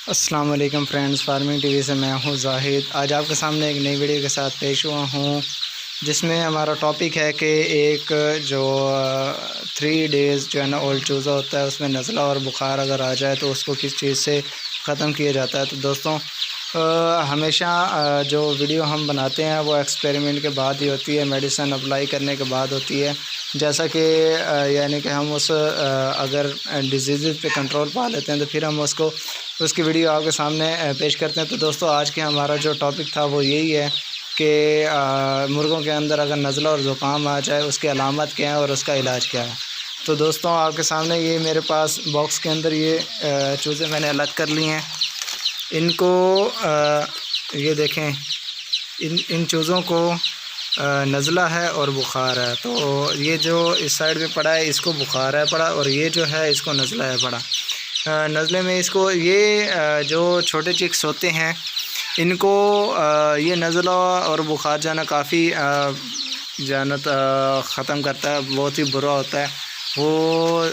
अस्सलाम वालेकुम friends, farming TV से मैं हूं जाहिद। आज आपके सामने एक नई वीडियो के साथ पेश हुआ हूं, जिसमें हमारा टॉपिक है कि एक जो 3 डेज़ जो है ना ओल्ड चूज़ा होता है, उसमें नज़ला और बुखार अगर आ जाए तो उसको किस चीज़ से ख़त्म किया जाता है। तो दोस्तों हमेशा जो वीडियो हम बनाते हैं वो एक्सपेरिमेंट के बाद ही होती है, मेडिसिन अप्लाई करने के बाद होती है। जैसा कि यानी कि हम उस अगर डिजीज़ पे कंट्रोल पा लेते हैं तो फिर हम उसकी वीडियो आपके सामने पेश करते हैं। तो दोस्तों आज के हमारा जो टॉपिक था वो यही है कि मुर्गों के अंदर अगर नज़ला और ज़ुकाम आ जाए उसकी अलामत क्या है और उसका इलाज क्या है। तो दोस्तों आपके सामने ये मेरे पास बॉक्स के अंदर ये चूज़े मैंने अलग कर लिए हैं। इनको ये देखें, इन चूज़ों को नज़ला है और बुखार है। तो ये जो इस साइड पे पड़ा है इसको बुखार है पड़ा, और ये जो है इसको नज़ला है पड़ा। नज़ले में इसको ये जो छोटे चिक्स होते हैं इनको ये नज़ला और बुखार जो है ना काफ़ी जो है ना ख़त्म करता है, बहुत ही बुरा होता है। वो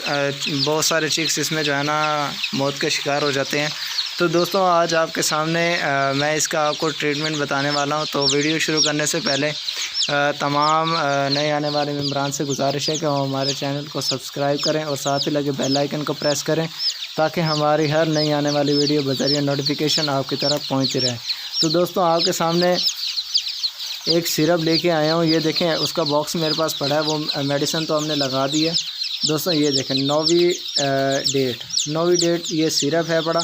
बहुत सारे चिक्स इसमें जो है ना मौत के शिकार हो जाते हैं। तो दोस्तों आज आपके सामने मैं इसका आपको ट्रीटमेंट बताने वाला हूं। तो वीडियो शुरू करने से पहले तमाम नए आने वाले मेंबरान से गुजारिश है कि वो हमारे चैनल को सब्सक्राइब करें और साथ ही लगे बेल आइकन को प्रेस करें, ताकि हमारी हर नई आने वाली वीडियो बज़रिया नोटिफिकेशन आपकी तरफ पहुंचती रहे। तो दोस्तों आपके सामने एक सिरप लेके आया हूँ, ये देखें उसका बॉक्स मेरे पास पड़ा है। वो मेडिसिन तो हमने लगा दी है दोस्तों। ये देखें नोवी डेट ये सिरप है पड़ा।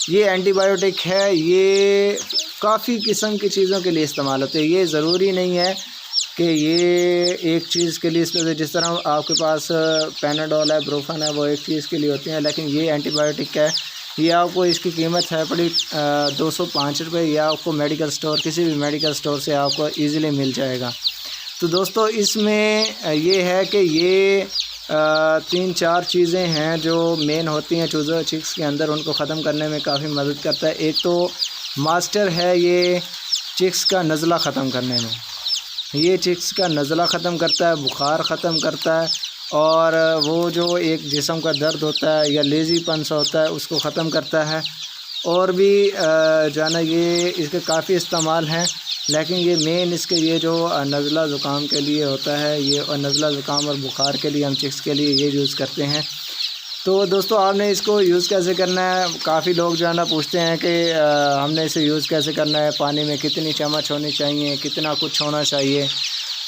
ये एंटीबायोटिक है, ये काफ़ी किस्म की चीज़ों के लिए इस्तेमाल होते हैं। ये ज़रूरी नहीं है कि ये एक चीज़ के लिए इस्तेमाल, जिस तरह आपके पास पैनाडोल है, ब्रोफन है, वो एक चीज़ के लिए होती हैं, लेकिन ये एंटीबायोटिक है। ये आपको इसकी कीमत है पड़ी 205 रुपये। यह आपको मेडिकल स्टोर, किसी भी मेडिकल स्टोर से आपको ईज़िली मिल जाएगा। तो दोस्तों इसमें ये है कि ये 3-4 चीज़ें हैं जो मेन होती हैं चूज़ा चिक्स के अंदर, उनको ख़त्म करने में काफ़ी मदद करता है। एक तो मास्टर है ये चिक्स का नज़ला ख़त्म करने में, ये चिक्स का नज़ला ख़त्म करता है, बुखार ख़त्म करता है, और वो जो एक जिस्म का दर्द होता है या लेज़ीपन सा होता है उसको ख़त्म करता है। और भी जो है ना ये इसके काफ़ी इस्तेमाल हैं, लेकिन ये मेन इसके ये जो नज़ला ज़ुकाम के लिए होता है, ये और नज़ला ज़ुकाम और बुखार के लिए हम चिक्स के लिए ये यूज़ करते हैं। तो दोस्तों आपने इसको यूज़ कैसे करना है, काफ़ी लोग जो है ना पूछते हैं कि हमने इसे यूज़ कैसे करना है, पानी में कितनी चम्मच होनी चाहिए, कितना कुछ होना चाहिए।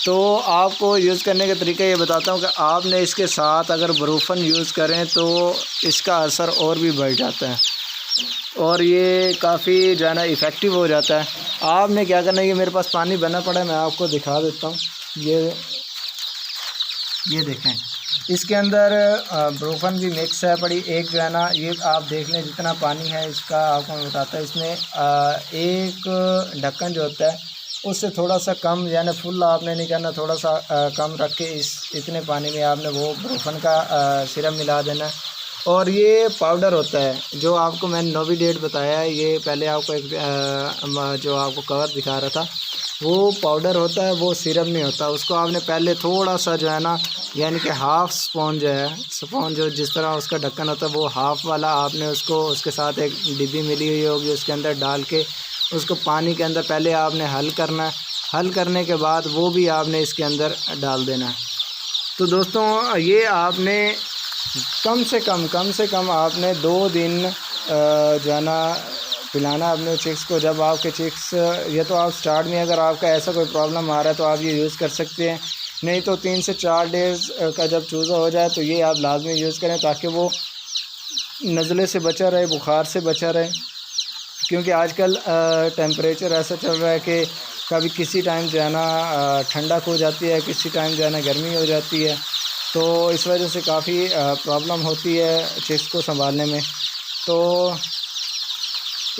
तो आपको यूज़ करने का तरीका ये बताता हूँ कि आपने इसके साथ अगर ब्रूफन यूज़ करें तो इसका असर और भी बढ़ जाता है और ये काफ़ी जो है ना इफ़ेक्टिव हो जाता है। आपने क्या करना है, ये मेरे पास पानी बना पड़ा है, मैं आपको दिखा देता हूँ। ये देखें, इसके अंदर ब्रूफन भी मिक्स है पड़ी। एक जो है ना ये आप देख लें जितना पानी है इसका, आपको मैं बताता है। इसमें एक ढक्कन जो होता है उससे थोड़ा सा कम, यानी फुल आपने नहीं करना, थोड़ा सा कम रख के इतने पानी में आपने वो ब्रूफन का सिरप मिला देना है। और ये पाउडर होता है जो आपको मैंने नोवी डेट बताया है, ये पहले आपको एक जो आपको कवर दिखा रहा था वो पाउडर होता है, वो सिरप नहीं होता। उसको आपने पहले थोड़ा सा जो है ना, यानी कि हाफ़ स्पॉन्ज है, स्पॉन्ज जो जिस तरह उसका ढक्कन होता है वो हाफ़ वाला आपने उसको, उसके साथ एक डिब्बी मिली हुई होगी, उसके अंदर डाल के उसको पानी के अंदर पहले आपने हल करना है। हल करने के बाद वो भी आपने इसके अंदर डाल देना है। तो दोस्तों ये आपने कम से कम आपने 2 दिन जो है ना पिलाना अपने चिक्स को। जब आपके चिक्स, या तो आप स्टार्ट में अगर आपका ऐसा कोई प्रॉब्लम आ रहा है तो आप ये यूज़ कर सकते हैं, नहीं तो 3 से 4 डेज़ का जब चूज़ा हो जाए तो ये आप लाजमी यूज़ करें, ताकि वो नज़ले से बचा रहे, बुखार से बचा रहे। क्योंकि आजकल टेम्परेचर ऐसा चल रहा है कि कभी किसी टाइम जो है ना ठंडक हो जाती है, किसी टाइम जो है ना गर्मी हो जाती है। तो इस वजह से काफ़ी प्रॉब्लम होती है चिक्स को संभालने में। तो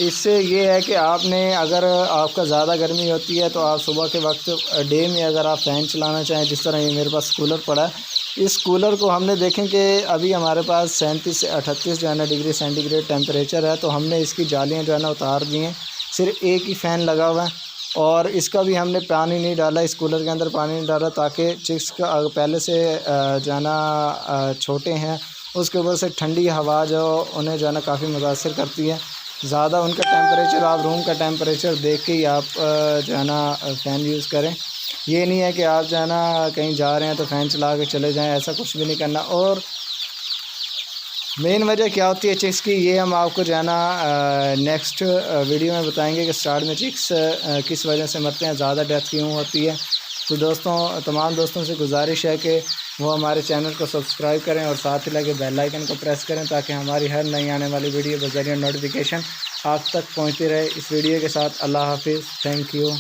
इससे ये है कि आपने, अगर आपका ज़्यादा गर्मी होती है तो आप सुबह के वक्त डे में अगर आप फ़ैन चलाना चाहें, जिस तरह ये मेरे पास कूलर पड़ा है, इस कूलर को हमने देखें कि अभी हमारे पास 37 से 38 जो है ना डिग्री सेंटीग्रेड टेम्परेचर है। तो हमने इसकी जालियाँ जो है ना उतार दी हैं, सिर्फ एक ही फ़ैन लगा हुआ है, और इसका भी हमने पानी नहीं डाला, इस कूलर के अंदर पानी नहीं डाला, ताकि चिक्स का पहले से जो है ना छोटे हैं, उसके ऊपर से ठंडी हवा जो उन्हें जो है ना काफ़ी मुतासर करती है। ज़्यादा उनका टेम्परेचर, आप रूम का टेम्परेचर देख के ही आप जो है ना फ़ैन यूज़ करें। ये नहीं है कि आप जो है ना कहीं जा रहे हैं तो फ़ैन चला के चले जाएं, ऐसा कुछ भी नहीं करना। और मेन वजह क्या होती है चिक्स की, ये हम आपको जो है ना नेक्स्ट वीडियो में बताएंगे कि स्टार्ट में चिक्स किस वजह से मरते हैं, ज़्यादा डेथ क्यों होती है। तो दोस्तों, तमाम दोस्तों से गुजारिश है कि वो हमारे चैनल को सब्सक्राइब करें और साथ ही लगे बेल आइकन को प्रेस करें ताकि हमारी हर नई आने वाली वीडियो बज़रिया नोटिफिकेशन आप तक पहुँचती रहे। इस वीडियो के साथ अल्लाह हाफिज़, थैंक यू।